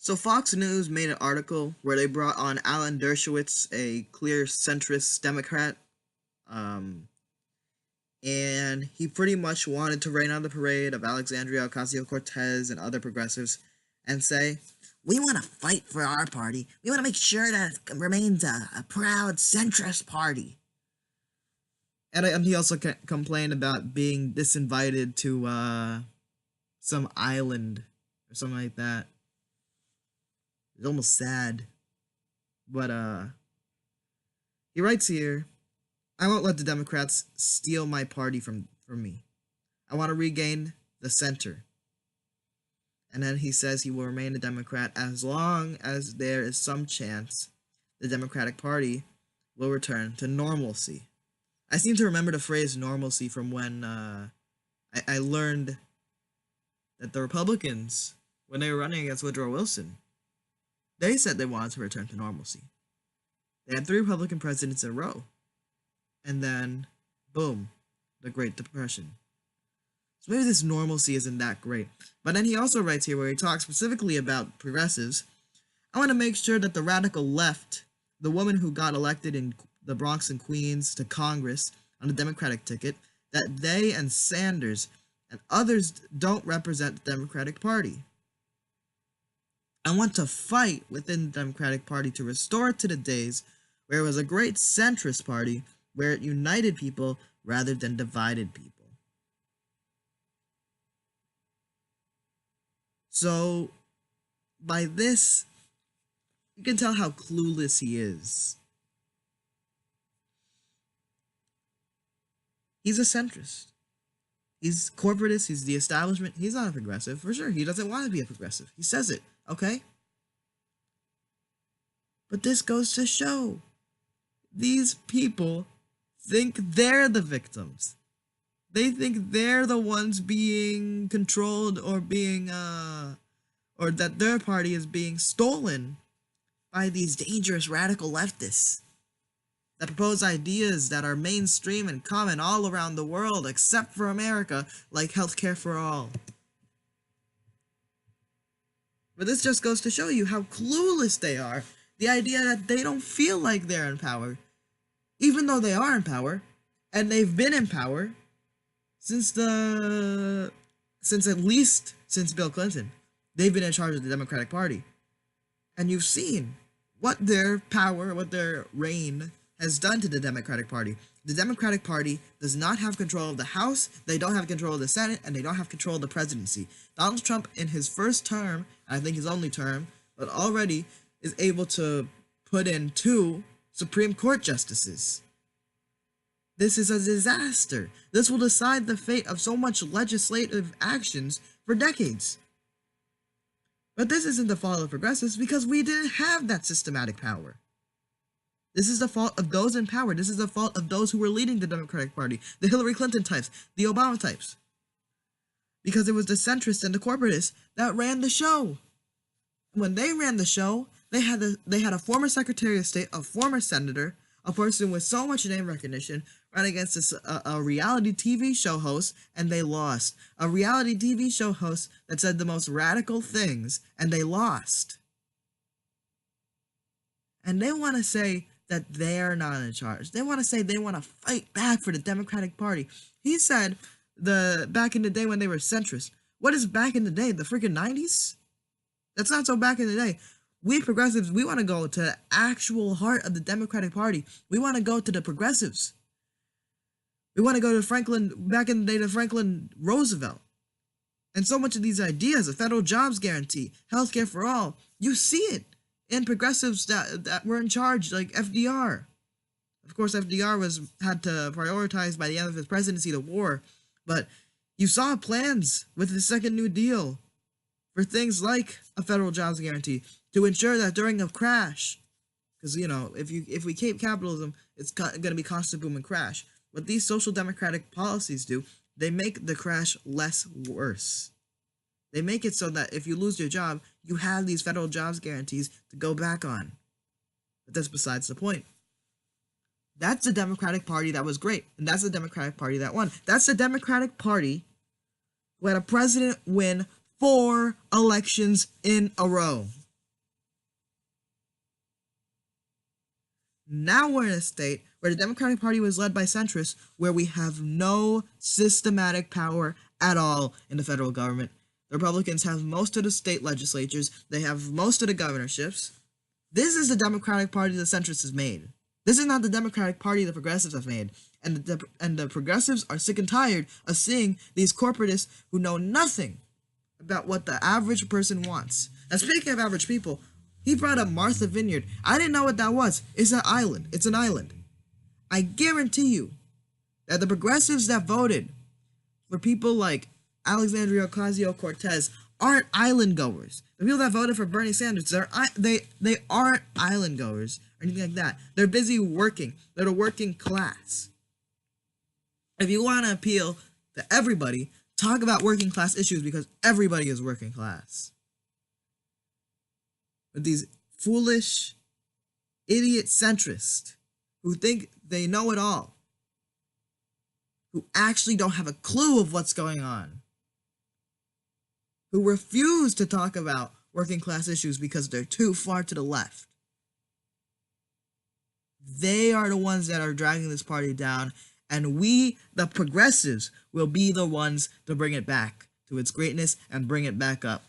So Fox News made an article where they brought on Alan Dershowitz, a clear centrist Democrat, um, and he pretty much wanted to rain on the parade of Alexandria Ocasio-Cortez and other progressives and say, we want to fight for our party. We want to make sure that it remains a proud centrist party. And he also complained about being disinvited to some island or something like that. It's almost sad. But he writes here, I won't let the Democrats steal my party from me. I want to regain the center. And then he says he will remain a Democrat as long as there is some chance the Democratic Party will return to normalcy. I seem to remember the phrase normalcy from when I learned that the Republicans, when they were running against Woodrow Wilson, they said they wanted to return to normalcy. They had 3 Republican presidents in a row. And then, boom, the Great Depression. So maybe this normalcy isn't that great. But then he also writes here where he talks specifically about progressives. I want to make sure that the radical left, the woman who got elected in the Bronx and Queens to Congress on the Democratic ticket, that they and Sanders and others don't represent the Democratic Party. I want to fight within the Democratic Party to restore it to the days where it was a great centrist party where it united people rather than divided people. So, by this, you can tell how clueless he is. He's a centrist. He's corporatist, he's the establishment. He's not a progressive, for sure. He doesn't want to be a progressive. He says it, okay? But this goes to show these people think they're the victims. They think they're the ones being controlled or being, or that their party is being stolen by these dangerous radical leftists that propose ideas that are mainstream and common all around the world except for America, like healthcare for all. But this just goes to show you how clueless they are. The idea that they don't feel like they're in power, even though they are in power, and they've been in power since Bill Clinton. They've been in charge of the Democratic Party. And you've seen what their power, what their reign has done to the Democratic Party. The Democratic Party does not have control of the House, they don't have control of the Senate, and they don't have control of the presidency. Donald Trump, in his first term, I think his only term, but already is able to put in 2 Supreme Court justices. This is a disaster. This will decide the fate of so much legislative actions for decades. But this isn't the fault of progressives because we didn't have that systematic power. This is the fault of those in power. This is the fault of those who were leading the Democratic Party, the Hillary Clinton types, the Obama types. Because it was the centrists and the corporatists that ran the show. When they ran the show, they had a former Secretary of State, a former senator, a person with so much name recognition, run against a reality TV show host, and they lost. A reality TV show host that said the most radical things, and they lost. And they want to say that they're not in charge. They want to say they want to fight back for the Democratic Party. He said back in the day when they were centrist. What is back in the day? The freaking 90s? That's not so back in the day. We progressives, we want to go to the actual heart of the Democratic Party. We want to go to the progressives. We want to go to back in the day to Franklin Roosevelt. And so much of these ideas, a federal jobs guarantee, healthcare for all, you see it in progressives that were in charge, like FDR. Of course, FDR had to prioritize by the end of his presidency the war, but you saw plans with the Second New Deal for things like a federal jobs guarantee to ensure that during a crash, because if we keep capitalism, it's going to be constant boom and crash. What these social democratic policies do, they make the crash less worse. They make it so that if you lose your job, you have these federal jobs guarantees to go back on. But that's besides the point. That's the Democratic Party that was great, and that's the Democratic Party that won. That's the Democratic Party who had a president win 4 elections in a row. Now we're in a state where the Democratic Party was led by centrists, where we have no systematic power at all in the federal government. The Republicans have most of the state legislatures. They have most of the governorships. This is the Democratic Party the centrists has made. This is not the Democratic Party the progressives have made. And the progressives are sick and tired of seeing these corporatists who know nothing about what the average person wants. And speaking of average people, he brought up Martha Vineyard. I didn't know what that was. It's an island. It's an island. I guarantee you that the progressives that voted for people like Alexandria Ocasio-Cortez aren't island goers. The people that voted for Bernie Sanders, they aren't island goers or anything like that. They're busy working. They're the working class. If you want to appeal to everybody, talk about working class issues, because everybody is working class. But these foolish, idiot centrists who think they know it all, who actually don't have a clue of what's going on, who refuse to talk about working class issues because they're too far to the left. They are the ones that are dragging this party down, and we, the progressives, will be the ones to bring it back to its greatness and bring it back up.